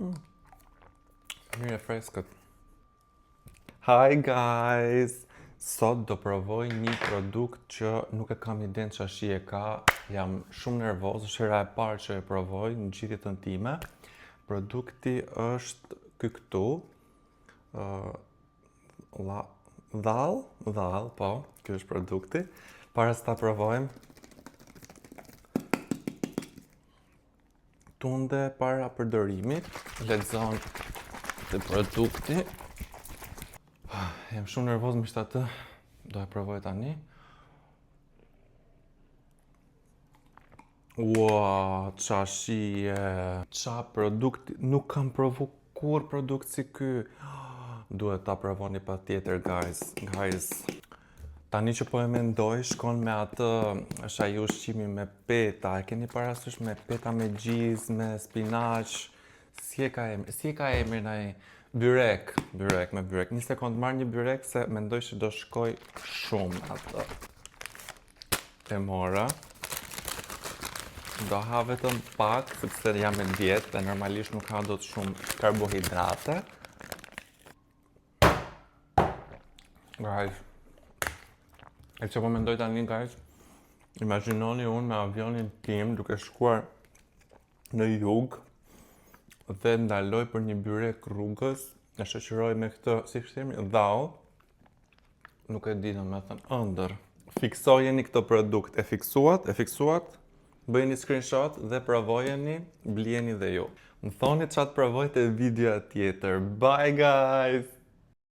Mirë e freskët. Hi guys! Sot do provoj një produkt që nuk e kam idenë që shi e ka. Jam shumë nervoz, është hera e parë që e provoj në gjithë jetën time. Produkti është këtu. Dhall, po, kjo është produkti. Para se ta provojmë, tunde para përdorimit, lexon të produkti. Jam shumë nervoz me shtatë, do e provoj tani. Ua, qa shije, qa produkti, nuk kam provu kur produkt si ky. Duhet ta provoni pa tjetër, guys. Tani që po e mendoj, shkon me atë, është ai ushqimi me peta, e keni parasysh me peta me gjiz, me spinaq, si e ka emrin ai? Byrek me byrek. Një sekond, marr një byrek se mendoj që do shkoj shumë atë. E mora. Do ha vetëm pak, sepse jam me dietë dhe normalisht nuk ha dot shumë karbohidrate. Guys, e që po mendoj tani, guys, imagjinoni unë me avionin tim duke shkuar në jug dhe ndaloj për një byrek rrugës, e shoqëroj me këtë, si kështemi, dhall, nuk e di domethënë, ëndër. Fiksojeni këtë produkt, e fiksuat, bëjeni screenshot dhe provojeni, bljeni dhe ju. Më thoni çfarë provojtë e video tjetër. Bye guys!